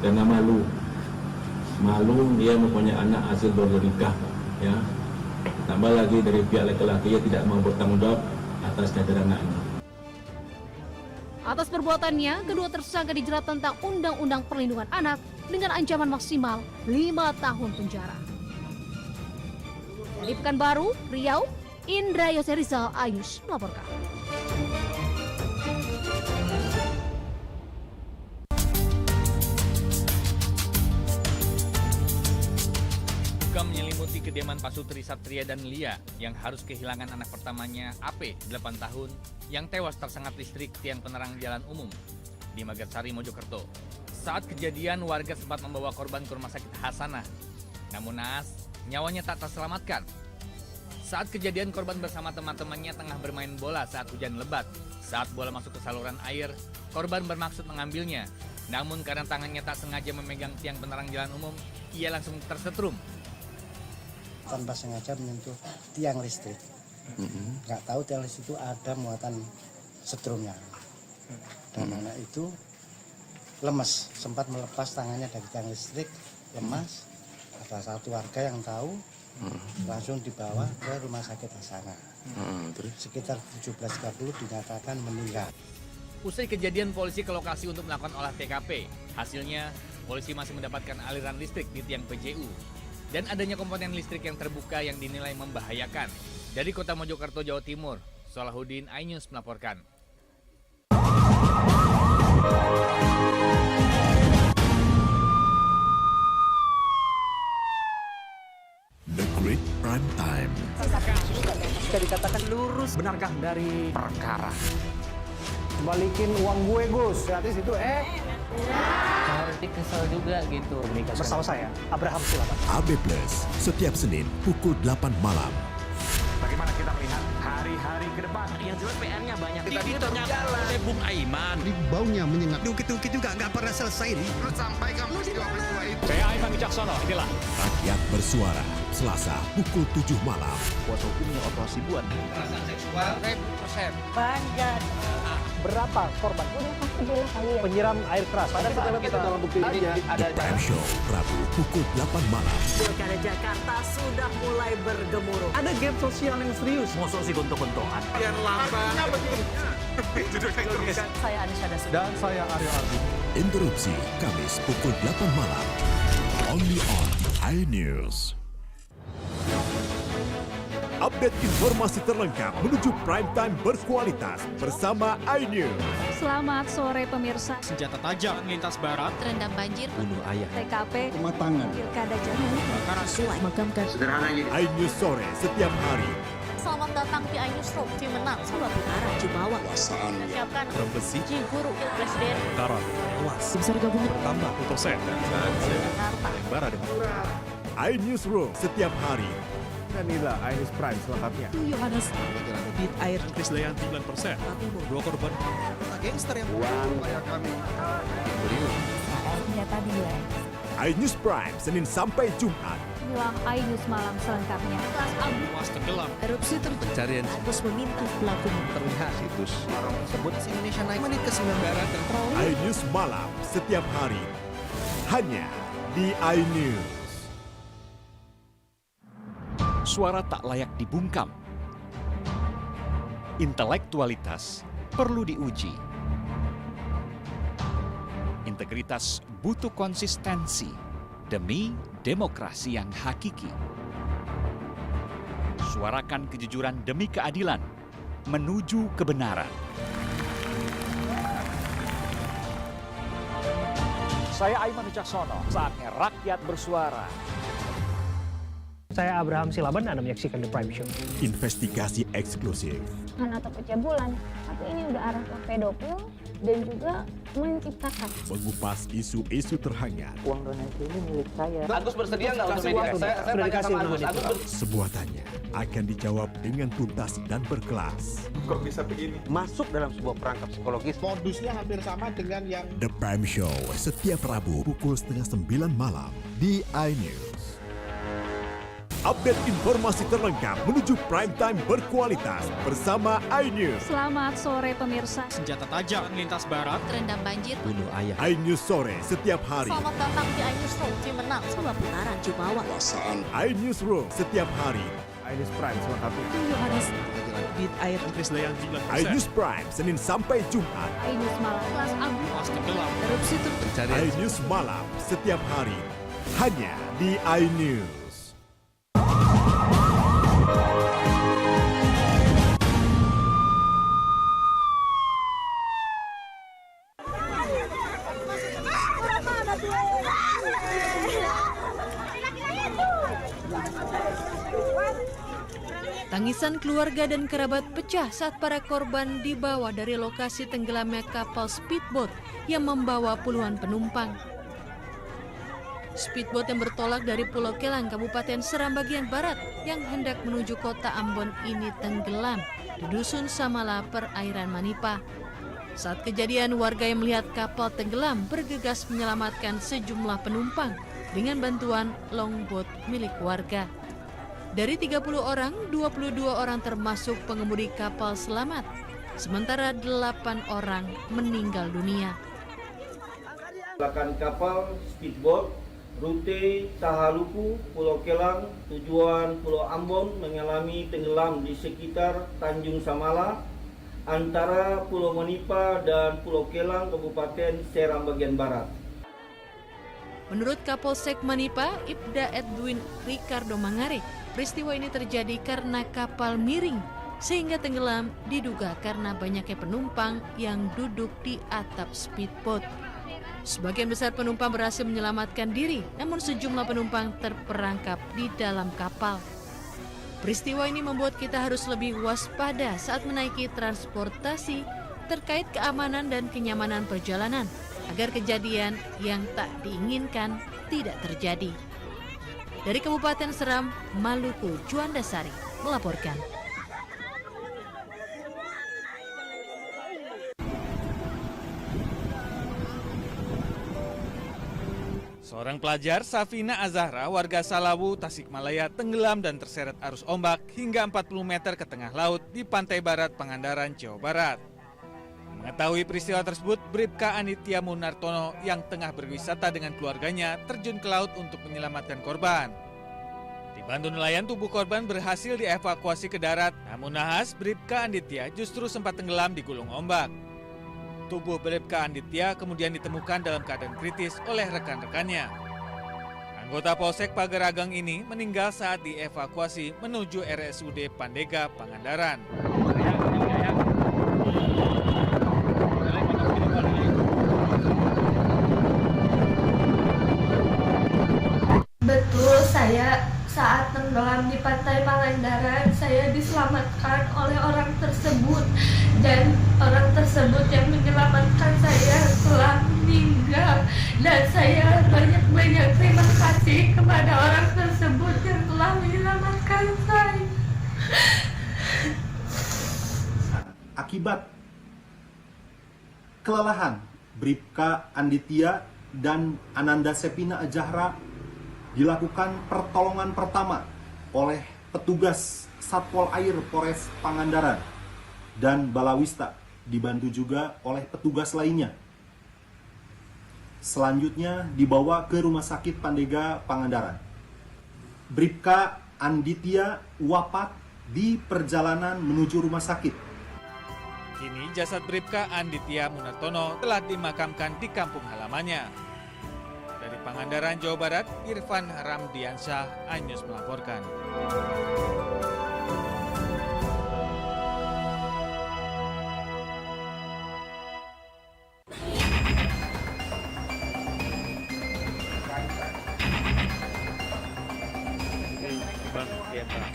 karena malu dia mempunyai anak hasil luar nikah, ya. Tambah lagi dari pihak laki-laki tidak mau bertanggung jawab atas kehadiran anaknya. Atas perbuatannya, kedua tersangka dijerat tentang Undang-Undang Perlindungan Anak dengan ancaman maksimal 5 tahun penjara. Dari Pekanbaru, Riau, Indra Yoserizal, iNews melaporkan. Duka menyelimuti kediaman Pasutri Satria dan Lia yang harus kehilangan anak pertamanya AP 8 tahun yang tewas tersengat listrik tiang penerang jalan umum di Magarsari, Mojokerto. Saat kejadian, warga sempat membawa korban ke rumah sakit Hasanah. Namun naas, nyawanya tak terselamatkan. Saat kejadian, korban bersama teman-temannya tengah bermain bola saat hujan lebat. Saat bola masuk ke saluran air, korban bermaksud mengambilnya. Namun karena tangannya tak sengaja memegang tiang penerang jalan umum, ia langsung tersetrum. Tanpa sengaja menyentuh tiang listrik. Nggak tahu tiang listrik itu ada muatan setrumnya. Dan anak itu lemas, sempat melepas tangannya dari tiang listrik, lemas. Ada satu warga yang tahu, langsung dibawa ke rumah sakit Hasanah. Sekitar 17.30 dinyatakan meninggal. Usai kejadian, polisi ke lokasi untuk melakukan olah TKP. Hasilnya, polisi masih mendapatkan aliran listrik di tiang PJU. Dan adanya komponen listrik yang terbuka yang dinilai membahayakan. Dari Kota Mojokerto, Jawa Timur, Salahuddin, iNews melaporkan. The Great Prime Time. Bisa dikatakan lurus. Benarkah dari perkara? Balikin uang gue, Gus. Gratis itu, Harus kesel juga gitu. Bersama saya, Abraham Silaban. AB Plus, setiap Senin pukul 8 malam. Bagaimana kita melihat hari-hari ke depan? Yang jelas PR-nya banyak. Tadi jalan. Bung Aiman. Baunya menyengat. Dukit-dukit juga nggak pernah selesai nih. Lu sampaikan peristiwa-peristiwa itu. Saya Aiman Wicaksono, inilah. Rakyat bersuara, Selasa pukul 7 malam. Kuasa hukumnya operasi buat. Kekerasan seksual, 1000%. Bangga. Berapa korban? Udah pasti bilang kali ya. Penyiram air keras. Pada saat kita dalam bukti aja. The Prime Show, Rabu pukul 8 malam. Pilkada Jakarta sudah mulai bergemuruh. Ada gap sosial yang serius. Mosok sih gontok-gontokan. Yang lambat. Saya Anisha Dasud. Dan saya Aryo Ardi. Interupsi, Kamis pukul 8 malam. Only on iNews. Update informasi terlengkap menuju prime time berkualitas bersama iNews. Selamat sore pemirsa. Senjata tajam lintas barat. Terendam banjir. Bunuh ayah. TKP. Rumah tangan. Pilkada Jakarta. Sesuai. Makamkan. Sederhananya. iNews sore setiap hari. Selamat datang di iNewsroom. Tim menang. 2 putaran Jumawa. Siapkan. Besi. Ciburu. Presiden. Karan. Luas. Tim SAR gabungan. Tambah Putosen. Jakarta. Bara dengan iNewsroom setiap hari. Dan inilah iNews Prime selengkapnya. Yohanes. Bit air Krisdayanti 9%. 2 korban. Gangster yang kami. Senjata dia. iNews Prime, Senin sampai Jumat. Inilah iNews malam selengkapnya. Kelas abu. Luas tenggelam. erupsi Pencarian terus meminta pelaku terlihat situs orang tersebut. Indonesia naik menit ke 9 barat dan iNews malam setiap hari. Hanya di iNews. Suara tak layak dibungkam. Intelektualitas perlu diuji. Integritas butuh konsistensi demi demokrasi yang hakiki. Suarakan kejujuran demi keadilan menuju kebenaran. Saya Aiman Wicaksono, saatnya rakyat bersuara. Saya Abraham Silaban, Anda menyaksikan The Prime Show. Investigasi eksklusif. Atau pencabulan. Tapi ini udah arah ke pedofil dan juga menciptakan. Mengupas isu-isu terhangat. Uang donasi ini milik saya. Agus bersedia nggak untuk media? Saya tanya sama Agus. Sebuah tanya akan dijawab dengan tuntas dan berkelas. Kok bisa begini? Masuk dalam sebuah perangkap psikologis. Modusnya hampir sama dengan yang The Prime Show setiap Rabu pukul 8:30 malam di iNews. Update informasi terlengkap menuju prime time berkualitas bersama iNews. Selamat sore pemirsa. Senjata tajam lintas barat. Terendam banjir. Bunuh ayah. iNews sore setiap hari. Selamat datang di iNewsroom. Tim menang. 2 putaran Jumawa. iNewsroom setiap hari. iNews Prime selengkapnya. Yohanes. Bit air Krisdayanti 9%. iNews Prime, Senin sampai Jumat. iNews malam. Kelas abu. Luas tenggelam. Erupsi iNews malam setiap hari. Hanya di iNews. Tangisan keluarga dan kerabat pecah saat para korban dibawa dari lokasi tenggelamnya kapal speedboat yang membawa puluhan penumpang. Speedboat yang bertolak dari Pulau Kelang, Kabupaten Seram bagian barat yang hendak menuju kota Ambon ini tenggelam di Dusun Samala, perairan Manipa. Saat kejadian, warga yang melihat kapal tenggelam bergegas menyelamatkan sejumlah penumpang dengan bantuan longboat milik warga. Dari 30 orang, 22 orang termasuk pengemudi kapal selamat, sementara 8 orang meninggal dunia. Kecelakaan kapal speedboat rute Tahaluku, Pulau Kelang, tujuan Pulau Ambon mengalami tenggelam di sekitar Tanjung Samala antara Pulau Manipa dan Pulau Kelang, Kabupaten Seram bagian barat. Menurut Kapolsek Manipa, Ibda Edwin Ricardo Mangare, peristiwa ini terjadi karena kapal miring sehingga tenggelam diduga karena banyaknya penumpang yang duduk di atap speedboat. Sebagian besar penumpang berhasil menyelamatkan diri, namun sejumlah penumpang terperangkap di dalam kapal. Peristiwa ini membuat kita harus lebih waspada saat menaiki transportasi terkait keamanan dan kenyamanan perjalanan, agar kejadian yang tak diinginkan tidak terjadi. Dari Kabupaten Seram, Maluku, Juanda Sari melaporkan. Seorang pelajar, Safina Azahra, warga Salawu, Tasikmalaya, tenggelam dan terseret arus ombak hingga 40 meter ke tengah laut di pantai barat Pangandaran, Jawa Barat. Mengetahui peristiwa tersebut, Bribka Anitya Munartono yang tengah berwisata dengan keluarganya terjun ke laut untuk menyelamatkan korban. Dibantu nelayan, tubuh korban berhasil dievakuasi ke darat, namun nahas Bribka Anitya justru sempat tenggelam di gulung ombak. Tubuh Bribka Anitya kemudian ditemukan dalam keadaan kritis oleh rekan-rekannya. Anggota Polsek Pagaragang ini meninggal saat dievakuasi menuju RSUD Pandega, Pangandaran. Betul, saya saat tenggelam di pantai Pangandaran, saya diselamatkan oleh orang tersebut, dan orang tersebut yang menyelamatkan saya telah meninggal, dan saya banyak-banyak terima kasih kepada orang tersebut yang telah menyelamatkan saya. Akibat kelelahan, Bribka Anditya dan Ananda Sepina Azahra dilakukan pertolongan pertama oleh petugas Satpol Air Polres Pangandaran dan Balawista, dibantu juga oleh petugas lainnya. Selanjutnya dibawa ke Rumah Sakit Pandega, Pangandaran. Bribka Anditya wafat di perjalanan menuju rumah sakit. Kini jasad Bribka Anditya Munartono telah dimakamkan di kampung halamannya. Dari Pangandaran, Jawa Barat, Irfan Ramdiansyah, iNews melaporkan.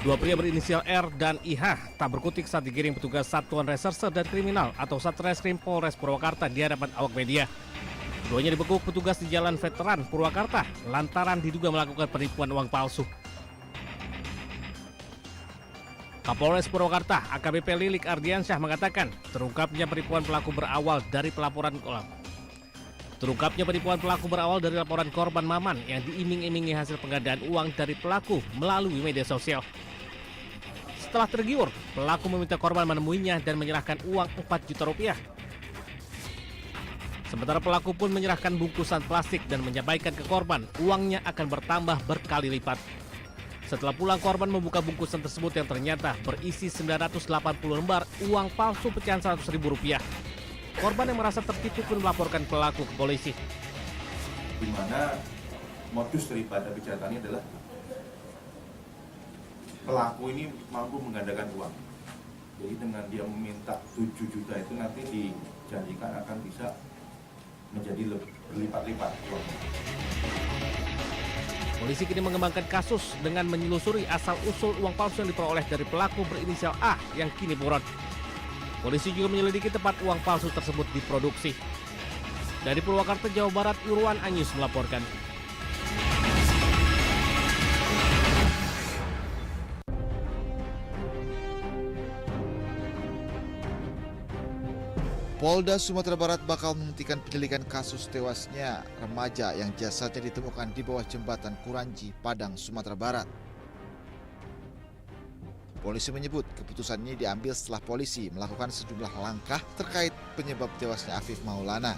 Dua pria berinisial R dan IH tak berkutik saat digiring petugas Satuan Reserse dan Kriminal atau Satreskrim Polres Purwakarta di hadapan awak media. Keduanya dibekuk petugas di Jalan Veteran Purwakarta lantaran diduga melakukan penipuan uang palsu. Kapolres Purwakarta AKBP Lilik Ardiansyah mengatakan terungkapnya penipuan pelaku berawal dari laporan korban Maman yang diiming-imingi hasil penggandaan uang dari pelaku melalui media sosial. Setelah tergiur, pelaku meminta korban menemuinya dan menyerahkan uang 4 juta rupiah. Sementara pelaku pun menyerahkan bungkusan plastik dan menyampaikan ke korban uangnya akan bertambah berkali lipat. Setelah pulang, korban membuka bungkusan tersebut yang ternyata berisi 980 lembar uang palsu pecahan Rp100.000. Korban yang merasa tertipu pun melaporkan pelaku ke polisi. Di mana modus daripada kejahatan ini adalah pelaku ini mampu menggandakan uang. Jadi dengan dia meminta 7 juta itu nanti dijanjikan akan bisa menjadi berlipat-lipat uang. Polisi kini mengembangkan kasus dengan menyelusuri asal-usul uang palsu yang diperoleh dari pelaku berinisial A yang kini buron. Polisi juga menyelidiki tempat uang palsu tersebut diproduksi. Dari Purwakarta, Jawa Barat, Irwan Anyus melaporkan. Polda Sumatera Barat bakal menghentikan penyelidikan kasus tewasnya remaja yang jasadnya ditemukan di bawah jembatan Kuranji, Padang, Sumatera Barat. Polisi menyebut keputusan ini diambil setelah polisi melakukan sejumlah langkah terkait penyebab tewasnya Afif Maulana.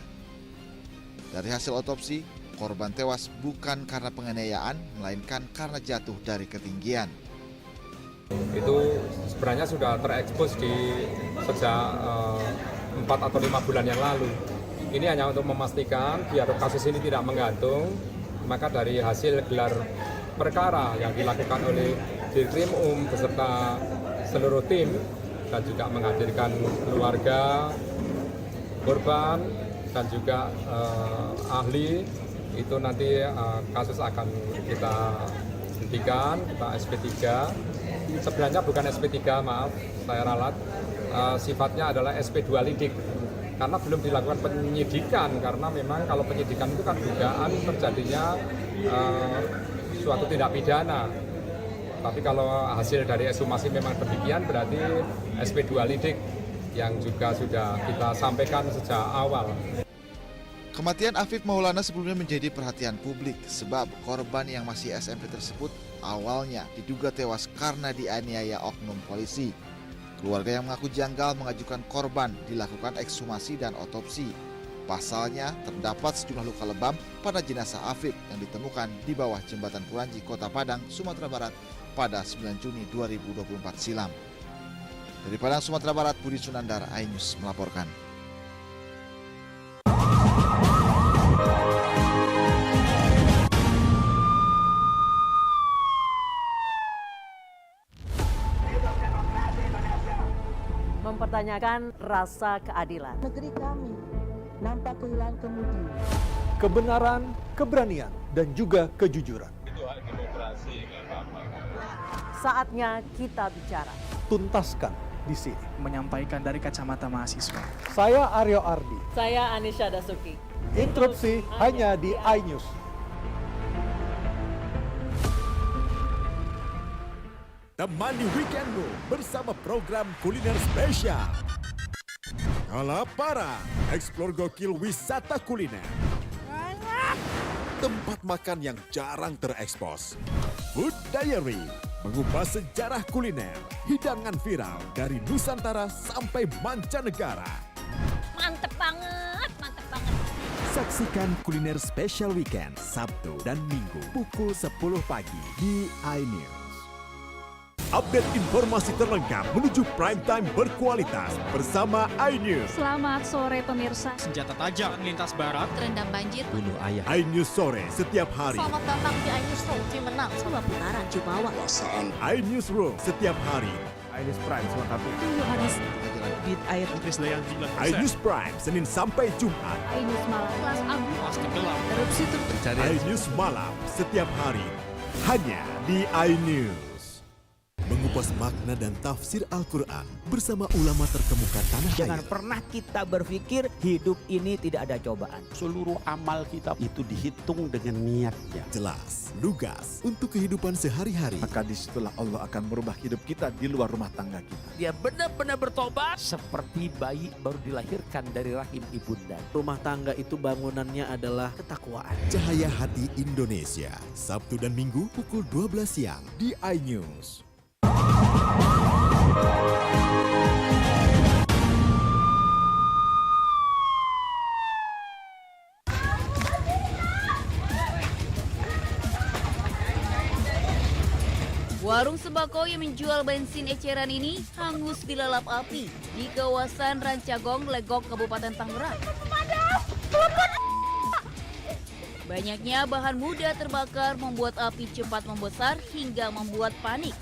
Dari hasil otopsi, korban tewas bukan karena penganiayaan, melainkan karena jatuh dari ketinggian. Itu sebenarnya sudah terekspos sejak 4 atau 5 bulan yang lalu. Ini hanya untuk memastikan biar kasus ini tidak menggantung, maka dari hasil gelar perkara yang dilakukan oleh Dirkrim beserta seluruh tim dan juga menghadirkan keluarga korban dan juga ahli. Itu nanti kasus akan kita hentikan, kita SP3. Sebenarnya bukan SP3, maaf, saya ralat. Sifatnya adalah SP2 lidik. Karena belum dilakukan penyidikan, karena memang kalau penyidikan itu kan dugaan terjadinya suatu tindak pidana. Tapi kalau hasil dari ekshumasi memang demikian, berarti SP2 lidik yang juga sudah kita sampaikan sejak awal. Kematian Afif Maulana sebelumnya menjadi perhatian publik sebab korban yang masih SMP tersebut awalnya diduga tewas karena dianiaya oknum polisi. Keluarga yang mengaku janggal mengajukan korban dilakukan ekshumasi dan otopsi. Pasalnya terdapat sejumlah luka lebam pada jenazah Afif yang ditemukan di bawah jembatan Kuranji, Kota Padang, Sumatera Barat pada 9 Juni 2024 silam. Dari Padang, Sumatera Barat, Budi Sunandar, iNews melaporkan. Mempertanyakan rasa keadilan. Negeri kami nampak kehilangan kemudi. Kebenaran, keberanian, dan juga kejujuran. Itu hak demokrasi, nggak apa-apa. Saatnya kita bicara. Tuntaskan di sini. Menyampaikan dari kacamata mahasiswa. Saya Aryo Ardi. Saya Anisha Dasuki. Interupsi hanya di iNews. Temani weekendmu bersama program kuliner spesial. Kalaparan, eksplor gokil wisata kuliner. Tempat makan yang jarang terekspos. Food Diary, mengupas sejarah kuliner, hidangan viral dari Nusantara sampai mancanegara. Mantep banget, mantep banget. Saksikan kuliner spesial weekend Sabtu dan Minggu pukul 10 pagi di iNews. Update informasi terlengkap menuju prime time berkualitas bersama iNews. Selamat sore pemirsa. Senjata tajam lintas barat, Terendam banjir, bunuh ayah. iNews sore setiap hari. Selamat datang di iNews Show Cimenang. Sebuah putaran Jumawa. iNews Room setiap hari. iNews Prime selengkapnya. Tunggu habis. Bit air Krisdayanti 9%. iNews Prime Senin sampai Jumat. iNews malam kelas abu. Pasti gelap. Erupsi terjadi. iNews malam setiap hari hanya di iNews. Mengupas makna dan tafsir Al-Quran bersama ulama terkemuka tanah air. Jangan pernah kita berpikir hidup ini tidak ada cobaan. Seluruh amal kita itu dihitung dengan niatnya. Jelas, lugas untuk kehidupan sehari-hari. Maka disitulah Allah akan merubah hidup kita di luar rumah tangga kita. Dia benar-benar bertobat seperti bayi baru dilahirkan dari rahim ibunda. Rumah tangga itu bangunannya adalah ketakwaan. Cahaya Hati Indonesia, Sabtu dan Minggu pukul 12 siang di iNews. Warung sembako yang menjual bensin eceran ini hangus dilalap api di kawasan Rancagong, Legok, Kabupaten Tangerang. Banyaknya bahan mudah terbakar membuat api cepat membesar hingga membuat panik.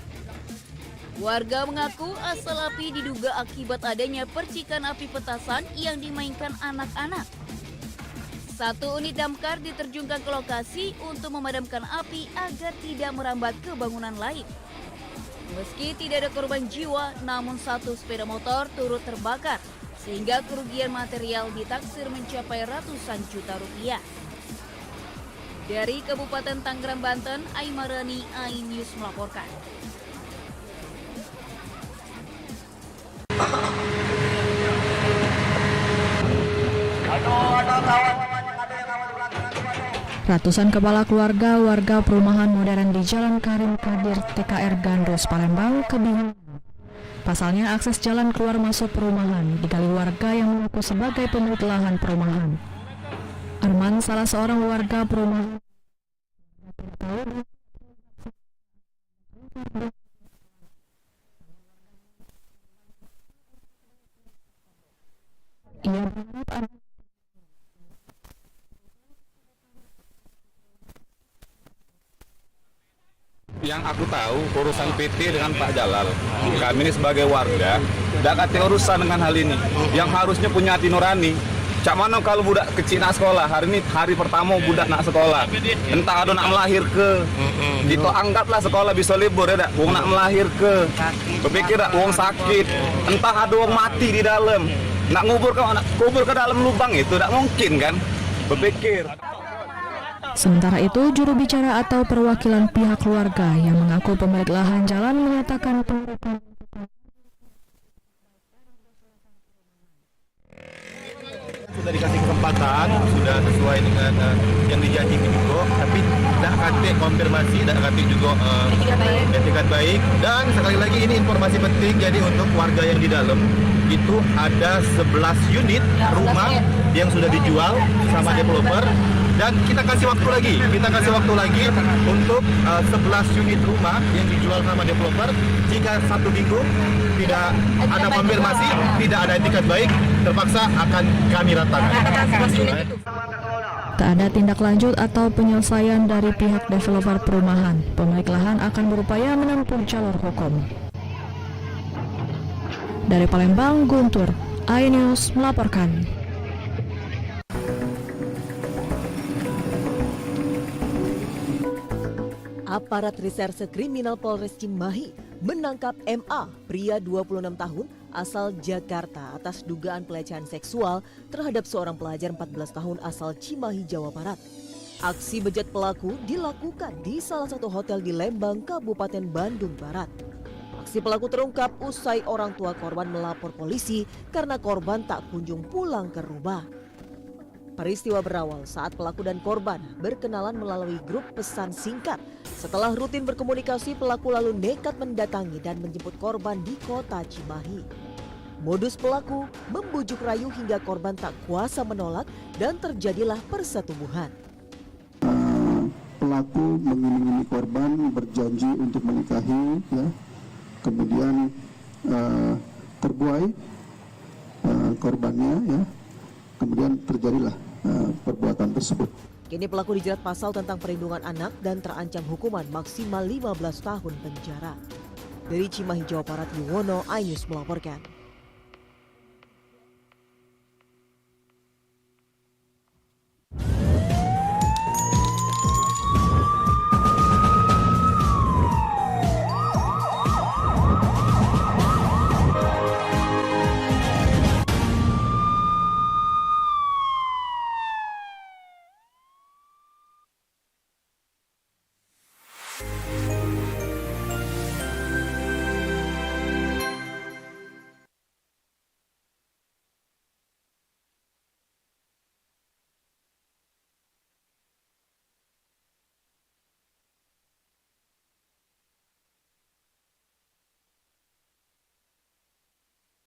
Warga mengaku asal api diduga akibat adanya percikan api petasan yang dimainkan anak-anak. 1 unit damkar diterjunkan ke lokasi untuk memadamkan api agar tidak merambat ke bangunan lain. Meski tidak ada korban jiwa, namun 1 sepeda motor turut terbakar, sehingga kerugian material ditaksir mencapai ratusan juta rupiah. Dari Kabupaten Tangerang, Banten, Aimarani, iNews melaporkan. Ratusan kepala keluarga warga perumahan modern di Jalan Karim Kadir TKR Gandus, Palembang kebingungan. Pasalnya akses jalan keluar masuk perumahan digali warga yang mengaku sebagai pemilik lahan perumahan. Arman, salah seorang warga perumahan, ia berharap Ya Yang aku tahu urusan PT dengan Pak Jalal. Kami ini sebagai warga tidak kate urusan dengan hal ini. Yang harusnya punya hati nurani. Cak mana kalau budak kecil nak sekolah, hari ini hari pertama budak nak sekolah. Entah ada nak melahir ke. Itu anggaplah sekolah bisa libur ya dak. Wong nak melahir ke. Berpikir dak wong sakit. Entah ada wong mati di dalam. Nak ngubur ke dalam lubang itu tidak mungkin kan. Berpikir. Sementara itu, juru bicara atau perwakilan pihak keluarga yang mengaku pemilik lahan jalan menyatakan pengerukan sudah dikasih kesempatan, sudah sesuai dengan yang dijanjikan juga, tapi tidak kate konfirmasi, tidak kate juga etikat baik. Dan sekali lagi ini informasi penting, jadi untuk warga yang di dalam itu ada 11 unit rumah yang sudah dijual sama developer. Dan kita kasih waktu lagi, untuk 11 unit rumah yang dijual sama developer. Jika 1 minggu tidak ada konfirmasi, tidak ada etikat baik, terpaksa akan kami ratakan. tak ada tindak lanjut atau penyelesaian dari pihak developer perumahan. Pemilik lahan akan berupaya menempuh jalur hukum. Dari Palembang, Guntur, iNews melaporkan. Aparat Reserse Kriminal Polres Cimahi menangkap MA, pria 26 tahun asal Jakarta atas dugaan pelecehan seksual terhadap seorang pelajar 14 tahun asal Cimahi, Jawa Barat. Aksi bejat pelaku dilakukan di salah satu hotel di Lembang, Kabupaten Bandung Barat. Aksi pelaku terungkap usai orang tua korban melapor polisi karena korban tak kunjung pulang ke rumah. Peristiwa berawal saat pelaku dan korban berkenalan melalui grup pesan singkat. Setelah rutin berkomunikasi, pelaku lalu nekat mendatangi dan menjemput korban di kota Cimahi. Modus pelaku membujuk rayu hingga korban tak kuasa menolak dan terjadilah persetubuhan. Pelaku mengiming-imingi korban, berjanji untuk menikahi, ya. Kemudian terbuai korbannya, ya. Kemudian terjadilah perbuatan tersebut. Kini pelaku dijerat pasal tentang perlindungan anak dan terancam hukuman maksimal 15 tahun penjara. Dari Cimahi, Jawa Barat, Yuwono, iNews melaporkan.